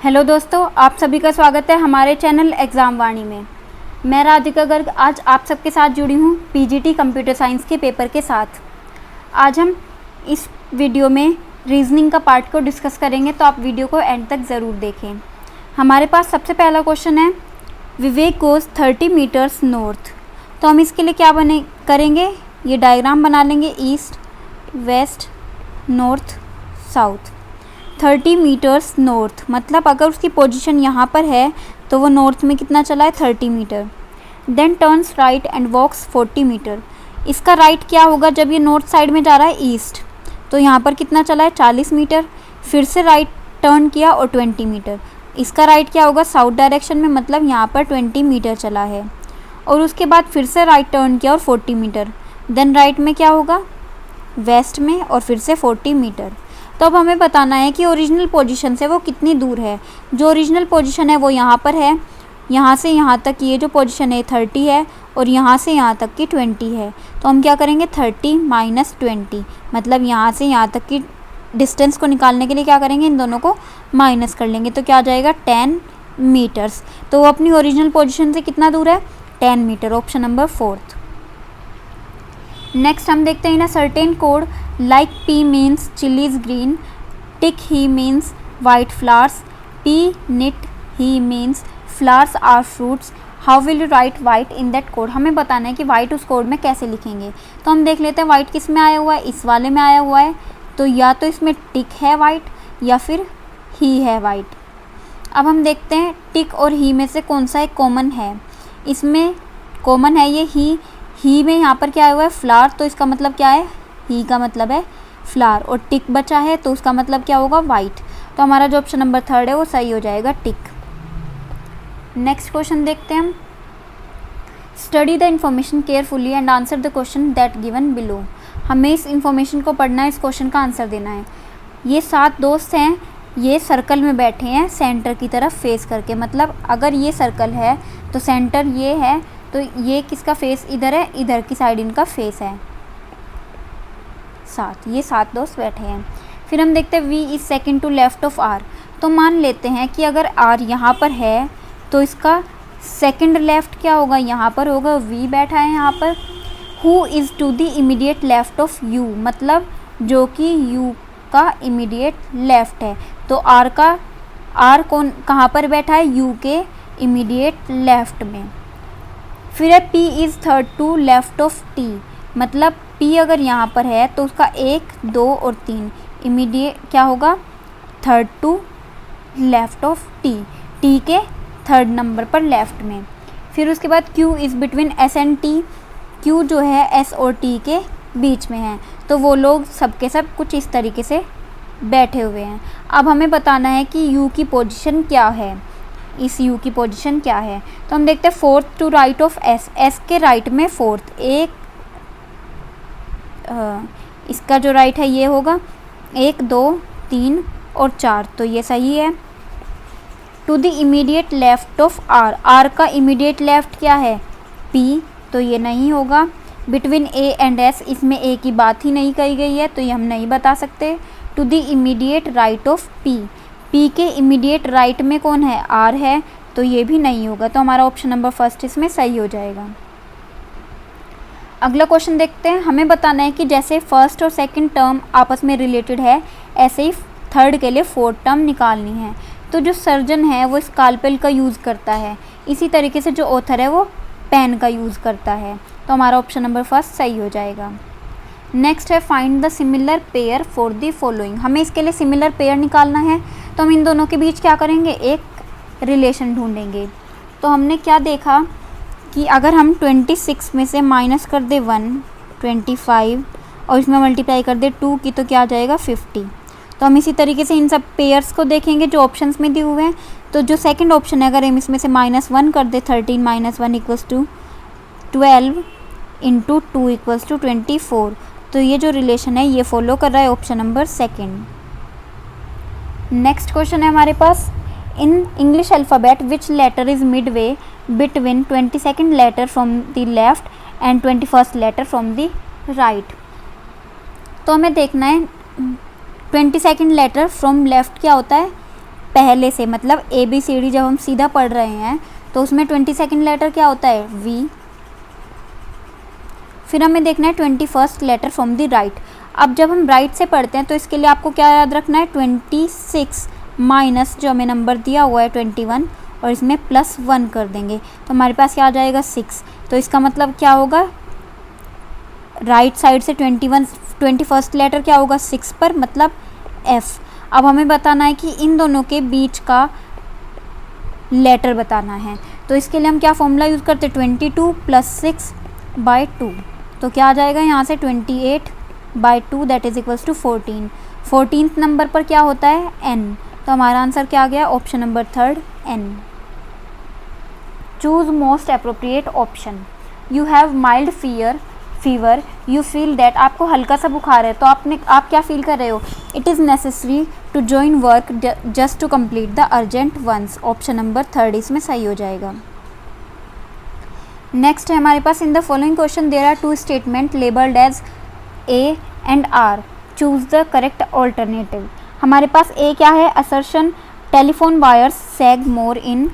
Hello दोस्तों, आप सभी का स्वागत है हमारे चैनल एग्ज़ाम वाणी में। मैं राधिका गर्ग आज आप सबके साथ जुड़ी हूँ पीजीटी कंप्यूटर साइंस के पेपर के साथ। आज हम इस वीडियो में रीजनिंग का पार्ट को डिस्कस करेंगे, तो आप वीडियो को एंड तक ज़रूर देखें। हमारे पास सबसे पहला क्वेश्चन है, विवेक गोज़ 30 मीटर्स नॉर्थ। तो हम इसके लिए क्या करेंगे, ये डायग्राम बना लेंगे, east west north south. 30 meters north मतलब अगर उसकी पोजीशन यहाँ पर है तो वो नॉर्थ में कितना चला है, 30 meter. Then turns right and walks 40 meter. इसका राइट क्या होगा, जब ये नॉर्थ साइड में जा रहा है ईस्ट, तो यहाँ पर कितना चला है, 40 मीटर। फिर से राइट टर्न किया और 20 मीटर। इसका राइट क्या होगा, साउथ डायरेक्शन में, मतलब यहाँ पर 20 मीटर चला है। और उसके बाद फिर से राइट टर्न किया और 40 मीटर। देन राइट में क्या होगा, वेस्ट में, और फिर से 40 मीटर। तो अब हमें बताना है कि ओरिजिनल पोजीशन से वो कितनी दूर है। जो ओरिजिनल पोजीशन है वो यहाँ पर है, यहाँ से यहाँ तक ये जो पोजीशन है 30 है, और यहाँ से यहाँ तक की 20 है। तो हम क्या करेंगे, 30 माइनस 20, मतलब यहाँ से यहाँ तक की डिस्टेंस को निकालने के लिए क्या करेंगे, इन दोनों को माइनस कर लेंगे। तो क्या आ जाएगा, 10 मीटर्स। तो वो अपनी ओरिजिनल पोजीशन से कितना दूर है, 10 मीटर। Option number 4। नेक्स्ट हम देखते हैं, in a certain code like P means chilli is green, tick he means white flowers, P nit he means flowers are fruits, how will you write white in that code. हमें बताना है कि white उस code में कैसे लिखेंगे। तो हम देख लेते हैं वाइट किस में आया हुआ है, इस वाले में आया हुआ है। तो या तो इसमें टिक है वाइट या फिर ही है वाइट। अब हम देखते हैं टिक और ही में से कौन सा एक कॉमन है। इसमें कॉमन है ये ही में यहाँ पर क्या आया हुआ है, फ्लावर, तो इसका मतलब क्या है, ही का मतलब है फ्लावर। और टिक बचा है तो उसका मतलब क्या होगा, वाइट। तो हमारा जो ऑप्शन नंबर 3 है वो सही हो जाएगा, टिक। नेक्स्ट क्वेश्चन देखते हैं हम, study the information carefully and answer the question that given below. हमें इस इन्फॉर्मेशन को पढ़ना है, इस क्वेश्चन का आंसर देना है। ये 7 दोस्त हैं, ये सर्कल में बैठे हैं सेंटर की तरफ फेस करके। मतलब अगर ये सर्कल है तो सेंटर ये है, तो ये किसका फेस इधर है, इधर की साइड इनका फेस है। 7, ये 7 दोस्त बैठे हैं। फिर हम देखते हैं V is second to left of R। तो मान लेते हैं कि अगर R यहाँ पर है तो इसका सेकंड लेफ्ट क्या होगा, यहाँ पर होगा, V बैठा है यहाँ पर। Who is to the immediate left of U, मतलब जो कि U का इमीडिएट लेफ्ट है। तो R कौन कहाँ पर बैठा है, U के इमीडिएट लेफ्ट में। फिर है P is third to left of T, मतलब P अगर यहाँ पर है तो उसका 1, 2 और 3 इमीडिएट क्या होगा, third to left of T के थर्ड नंबर पर लेफ्ट में। फिर उसके बाद Q is between S and T, Q जो है S और T के बीच में है। तो वो लोग सब के सब कुछ इस तरीके से बैठे हुए हैं। अब हमें बताना है कि U की पोजीशन क्या है, इस U की पोजीशन क्या है। तो हम देखते हैं fourth to right of S के राइट में फोर्थ, इसका जो राइट है ये होगा 1, 2, 3 और 4, तो ये सही है। To the immediate left of R का इमीडिएट लेफ्ट क्या है, P, तो ये नहीं होगा। बिटवीन A एंड S, इसमें A की बात ही नहीं कही गई है तो ये हम नहीं बता सकते। To the immediate right of P के इमीडिएट राइट में कौन है, R है, तो ये भी नहीं होगा। तो हमारा ऑप्शन नंबर 1 इसमें सही हो जाएगा। अगला क्वेश्चन देखते हैं, हमें बताना है कि जैसे फर्स्ट और सेकंड टर्म आपस में रिलेटेड है, ऐसे ही थर्ड के लिए फोर्थ टर्म निकालनी है। तो जो सर्जन है वो स्कालपेल का यूज़ करता है, इसी तरीके से जो ऑथर है वो पेन का यूज़ करता है। तो हमारा ऑप्शन नंबर 1 सही हो जाएगा। नेक्स्ट है, find the similar pair for the following. हमें इसके लिए सिमिलर पेयर निकालना है, तो हम इन दोनों के बीच क्या करेंगे, एक रिलेशन ढूंढेंगे। तो हमने क्या देखा कि अगर हम 26 में से माइनस कर दे 1, 25 और इसमें मल्टीप्लाई कर दे 2 की, तो क्या आ जाएगा 50। तो हम इसी तरीके से इन सब पेयर्स को देखेंगे जो ऑप्शंस में दिए हुए हैं। तो जो सेकंड ऑप्शन है, अगर हम इसमें से -1 कर दे, 13 - 1 equals to 12 into 2 equals to 24, तो ये जो रिलेशन है ये फॉलो कर रहा है ऑप्शन नंबर 2। नेक्स्ट क्वेश्चन है हमारे पास, in English alphabet which letter is midway between 22nd letter from the left and 21st letter from the right. तो हमें देखना है 22nd लेटर फ्रॉम लेफ्ट क्या होता है, पहले से, मतलब ABCD जब हम सीधा पढ़ रहे हैं तो उसमें 22nd लेटर क्या होता है, V। फिर हमें देखना है 21st letter from the right. अब जब हम राइट से पढ़ते हैं तो इसके लिए आपको क्या याद रखना है, 26 माइनस जो हमें नंबर दिया हुआ है 21 और इसमें +1 कर देंगे तो हमारे पास क्या आ जाएगा 6। तो इसका मतलब क्या होगा, राइट साइड से 21st लेटर क्या होगा 6 पर, मतलब F। अब हमें बताना है कि इन दोनों के बीच का लेटर बताना है, तो इसके लिए हम क्या फॉर्मूला यूज़ करते हैं, 22 + 6/2। तो क्या आ जाएगा यहाँ से 28/2 that is equals to 14। 14th number पर क्या होता है, N। तो हमारा आंसर क्या आ गया, option number 3 N। Choose most appropriate option. You have mild fever, you feel that, आपको हल्का सा बुखार है तो आप क्या फील कर रहे हो, it is necessary to join work just to complete the urgent ones. Option number 3 इसमें सही हो जाएगा। नेक्स्ट है हमारे पास, in the following question there are 2 statement labelled as A and R, choose the correct alternative. हमारे पास A क्या है, assertion telephone wires sag more in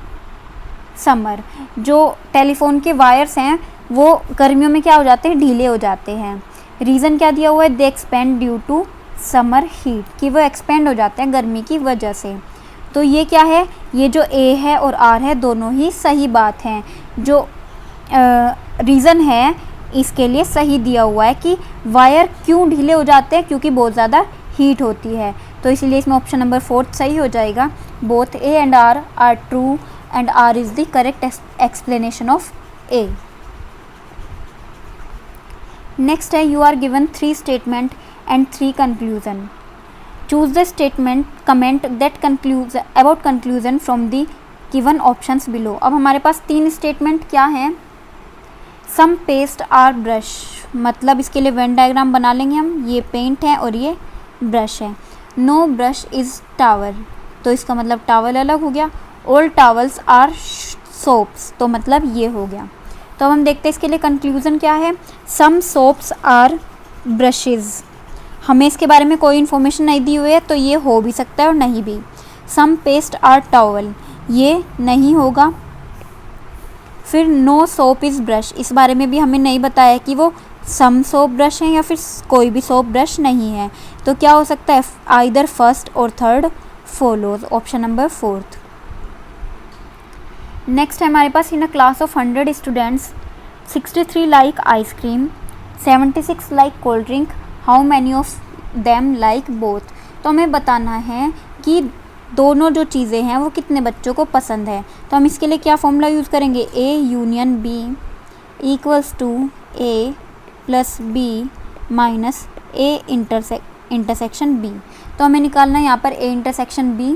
summer. जो टेलीफोन के वायर्स हैं वो गर्मियों में क्या हो जाते हैं, ढीले हो जाते हैं। रीज़न क्या दिया हुआ है, they expand due to summer heat, कि वो एक्सपेंड हो जाते हैं गर्मी की वजह से। तो ये क्या है, ये जो A है और R है दोनों ही सही बात हैं। जो रीज़न है इसके लिए सही दिया हुआ है कि वायर क्यों ढीले हो जाते हैं, क्योंकि बहुत ज़्यादा हीट होती है। तो इसलिए इसमें ऑप्शन नंबर 4 सही हो जाएगा। Both A and R are true and R is the correct explanation of A। Next है, you are given 3 statement and 3 conclusion. Choose the statement comment that about conclusion from the given options below. अब हमारे पास 3 statement क्या हैं, सम paste are brush, मतलब इसके लिए Venn diagram बना लेंगे हम, ये पेंट है और ये ब्रश है। नो ब्रश इज़ टावल, तो इसका मतलब टावल अलग हो गया। ऑल टावल्स आर सोप्स, तो मतलब ये हो गया। तो अब हम देखते हैं इसके लिए कंक्लूज़न क्या है, सम सोप्स आर ब्रशेज़। हमें इसके बारे में कोई इन्फॉर्मेशन नहीं दी हुई है तो ये हो भी सकता है और नहीं भी। सम पेस्ट आर टावल, ये नहीं होगा। फिर नो सोप इज़ ब्रश, इस बारे में भी हमें नहीं बताया कि वो सम सोप ब्रश हैं या फिर कोई भी सोप ब्रश नहीं है। तो क्या हो सकता है, आइदर फर्स्ट और third follows, option number 4। Next है हमारे पास, in a class of 100 students 63 like ice cream, 76 like cold drink, how many of them like both. तो हमें बताना है कि दोनों जो चीज़ें हैं वो कितने बच्चों को पसंद है। तो हम इसके लिए क्या फॉर्मूला यूज़ करेंगे, A union B equals to A plus B minus A intersection B। तो हमें निकालना है यहाँ पर A इंटरसेक्शन B।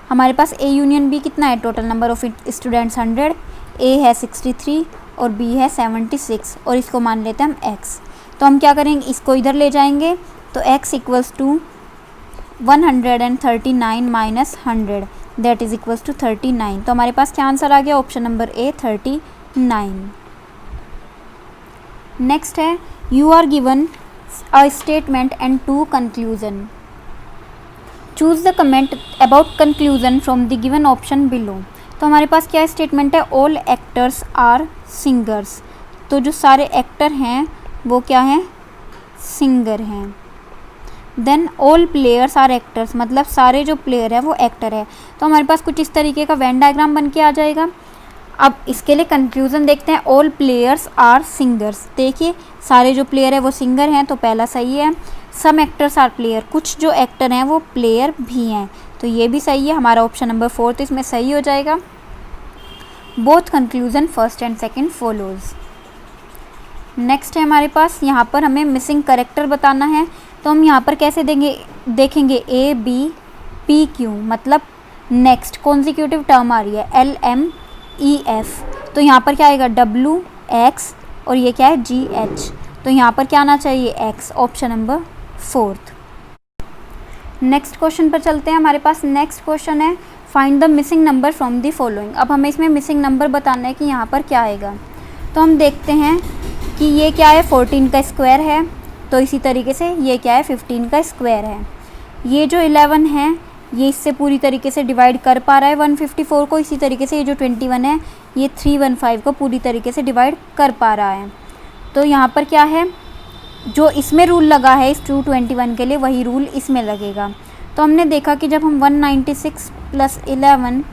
हमारे पास A यूनियन B कितना है, total number of students 100, A है 63 और B है 76 और इसको मान लेते हैं हम X। तो हम क्या करेंगे, इसको इधर ले जाएंगे तो X equals to 139 minus 100 that is equals to 39। तो हमारे पास क्या आंसर आ गया, ऑप्शन नंबर A 39। नेक्स्ट है, you are given a statement and 2 conclusion. Choose the comment about conclusion from the given option below. तो हमारे पास क्या स्टेटमेंट है, ऑल एक्टर्स आर सिंगर्स। तो जो सारे एक्टर हैं वो क्या हैं, सिंगर हैं। Then all players are actors, मतलब सारे जो प्लेयर है वो एक्टर है। तो हमारे पास कुछ इस तरीके का वेन डायग्राम बन के आ जाएगा। अब इसके लिए कंक्लूजन देखते हैं, ऑल प्लेयर्स आर सिंगर्स। देखिए सारे जो प्लेयर है वो सिंगर हैं तो पहला सही है। सम एक्टर्स आर प्लेयर, कुछ जो एक्टर हैं वो प्लेयर भी हैं तो ये भी सही है। हमारा ऑप्शन नंबर 4 इसमें सही हो जाएगा। Both conclusion first and second follows. Next है हमारे पास, यहाँ पर हमें मिसिंग करेक्टर बताना है। तो हम यहाँ पर कैसे देखेंगे A B P Q, मतलब नेक्स्ट कॉन्जिक्यूटिव टर्म आ रही है LMEF। तो यहाँ पर क्या आएगा W X और ये क्या है GH। तो यहाँ पर क्या आना चाहिए X, option number 4। Next question पर चलते हैं। हमारे पास नेक्स्ट क्वेश्चन है, find the missing number from the following. अब हमें इसमें मिसिंग नंबर बताना है कि यहाँ पर क्या आएगा। तो हम देखते हैं कि ये क्या है, 14 का स्क्वायर है। तो इसी तरीके से ये क्या है, 15 का स्क्वायर है। ये जो 11 है ये इससे पूरी तरीके से डिवाइड कर पा रहा है 154 को, इसी तरीके से ये जो 21 है ये 315 को पूरी तरीके से डिवाइड कर पा रहा है। तो यहाँ पर क्या है, जो इसमें रूल लगा है इस 221 के लिए वही रूल इसमें लगेगा। तो हमने देखा कि जब हम 196 + 11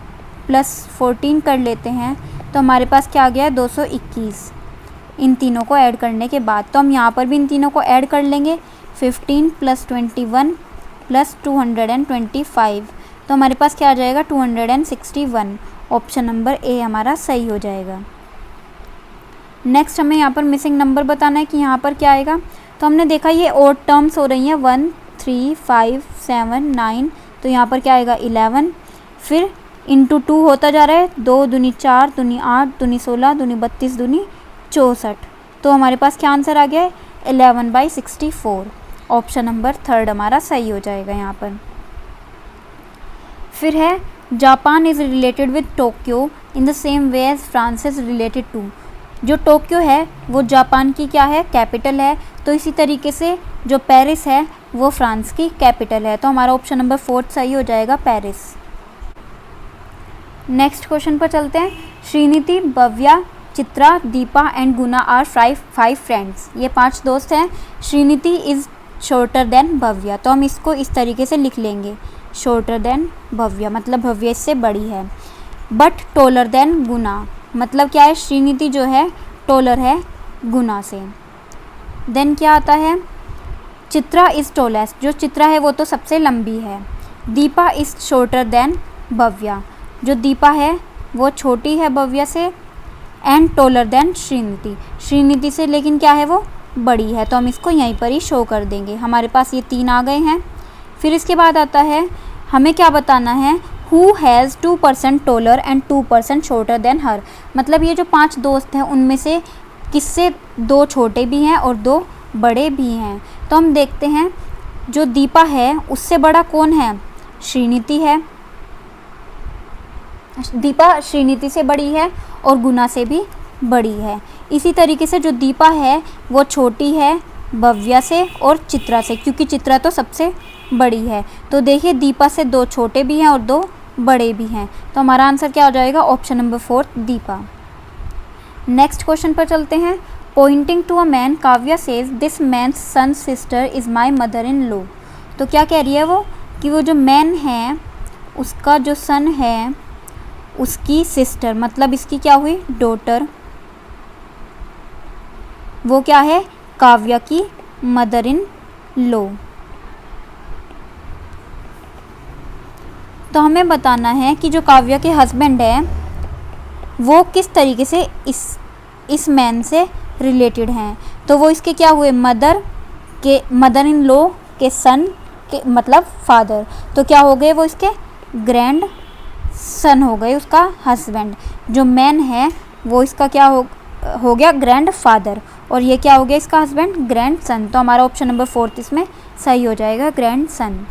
+ 14 कर लेते हैं तो हमारे पास क्या आ गया है 221, इन तीनों को ऐड करने के बाद। तो हम यहाँ पर भी इन तीनों को ऐड कर लेंगे, 15 + 21 + 225, तो हमारे पास क्या आ जाएगा 261। ऑप्शन नंबर ए हमारा सही हो जाएगा। नेक्स्ट हमें यहाँ पर मिसिंग नंबर बताना है कि यहाँ पर क्या आएगा। तो हमने देखा ये ऑड टर्म्स हो रही हैं 1, 3, 5, 7, 9, तो यहाँ पर क्या आएगा 11, फिर इंटू 2 होता जा रहा है, 2 दूनी 4, दूनी 8, दूनी 16, दूनी 32, दूनी 64, तो हमारे पास क्या आंसर आ गया है 11/64। ऑप्शन नंबर 3 हमारा सही हो जाएगा यहाँ पर। फिर है Japan is related with Tokyo in the same way as France is related to. जो टोक्यो है वो जापान की क्या है, कैपिटल है, तो इसी तरीके से जो पेरिस है वो फ्रांस की कैपिटल है, तो हमारा ऑप्शन नंबर 4 सही हो जाएगा, पेरिस। नेक्स्ट क्वेश्चन पर चलते हैं। Shrinidhi, Bhavya, Chitra, Deepa and Guna are 5 friends. ये 5 दोस्त हैं। Shrinidhi is shorter than Bhavya, तो हम इसको इस तरीके से लिख लेंगे, शॉर्टर देन भव्या मतलब भव्या इससे बड़ी है। बट टोलर देन गुना मतलब क्या है, श्रीनिधि जो है टोलर है गुना से। देन क्या आता है, चित्रा इज़ टोलेस्ट, जो चित्रा है वो तो सबसे लंबी है। Deepa is shorter than Bhavya, जो दीपा है वो छोटी है भव्या से। एंड टोलर देन श्रीनिधि, श्रीनिधि से लेकिन क्या है वो बड़ी है, तो हम इसको यहीं पर ही शो कर देंगे। हमारे पास ये 3 आ गए हैं। फिर इसके बाद आता है हमें क्या बताना है, who has 2% taller and 2% shorter than her, मतलब ये जो 5 दोस्त हैं उनमें से किससे 2 छोटे भी हैं और 2 बड़े भी हैं। तो हम देखते हैं जो दीपा है उससे बड़ा कौन है, श्रीनिधि है। दीपा श्रीनिधि से बड़ी है और गुना से भी बड़ी है। इसी तरीके से जो दीपा है वो छोटी है भव्या से और चित्रा से, क्योंकि चित्रा तो सबसे बड़ी है। तो देखिए दीपा से 2 छोटे भी हैं और 2 बड़े भी हैं, तो हमारा आंसर क्या हो जाएगा, option number 4 Deepa. Next question पर चलते हैं। Pointing to a man, Kavya says this man's son sister is my mother in law. तो क्या कह रही है वो कि वो जो मैन है उसका जो सन है उसकी सिस्टर मतलब इसकी क्या हुई डॉटर, वो क्या है काव्या की मदर इन लॉ। तो हमें बताना है कि जो काव्या के हस्बैंड है वो किस तरीके से इस मैन से रिलेटेड हैं। तो वो इसके क्या हुए, मदर इन लॉ के सन के मतलब फादर, तो क्या हो गए वो इसके ग्रैंड सन हो गए, उसका हस्बैंड। जो मैन है वो इसका क्या हो गया ग्रैंड फादर, और ये क्या हो गया इसका हस्बैंड ग्रैंड सन। तो हमारा ऑप्शन नंबर 4 इसमें सही हो जाएगा, ग्रैंड सन।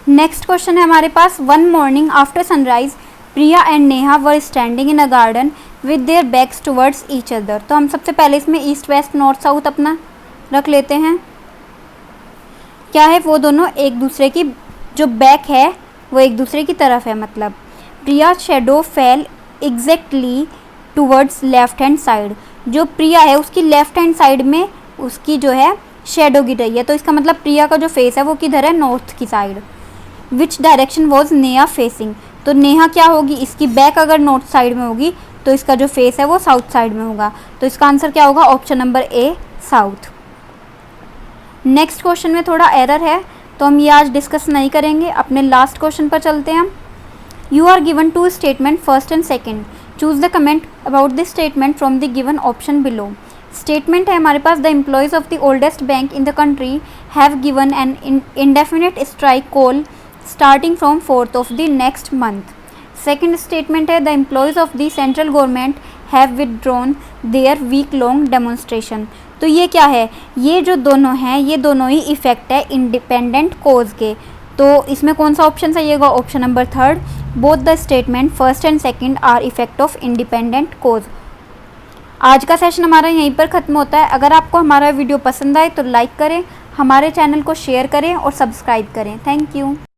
नेक्स्ट क्वेश्चन है हमारे पास। One morning after sunrise Priya and Neha were standing in a garden with their backs towards each other. तो हम सबसे पहले इसमें ईस्ट वेस्ट नॉर्थ साउथ अपना रख लेते हैं। क्या है, वो दोनों एक दूसरे की जो बैक है वो एक दूसरे की तरफ है, मतलब Priya shadow fell exactly towards left hand side. जो प्रिया है उसकी लेफ्ट हैंड साइड में उसकी जो है शेडो गिर रही है, तो इसका मतलब प्रिया का जो फेस है वो किधर है, नॉर्थ की side. Which direction was Neha facing, तो नेहा क्या होगी, इसकी बैक अगर नॉर्थ साइड में होगी तो इसका जो फेस है वो साउथ साइड में होगा, तो इसका आंसर क्या होगा, option number A south. Next question में थोड़ा एरर है तो हम ये आज डिस्कस नहीं करेंगे, अपने लास्ट क्वेश्चन पर चलते हैं हम। You are given 2 statement first and second, choose the comment about this statement from the given option below. Statement है हमारे पास, the employees of the oldest bank in the country have given an indefinite strike call starting from 4th of the next month. Second statement है, the employees of the central government have withdrawn their week long demonstration. तो ये क्या है, ये जो दोनों हैं ये दोनों ही इफेक्ट है इंडिपेंडेंट कोज के, तो इसमें कौन सा ऑप्शन सही होगा, option number 3, both the statement first and second are effect of independent cause. आज का सेशन हमारा यहीं पर ख़त्म होता है। अगर आपको हमारा वीडियो पसंद आए तो लाइक करें, हमारे चैनल को शेयर करें और सब्सक्राइब करें। Thank you.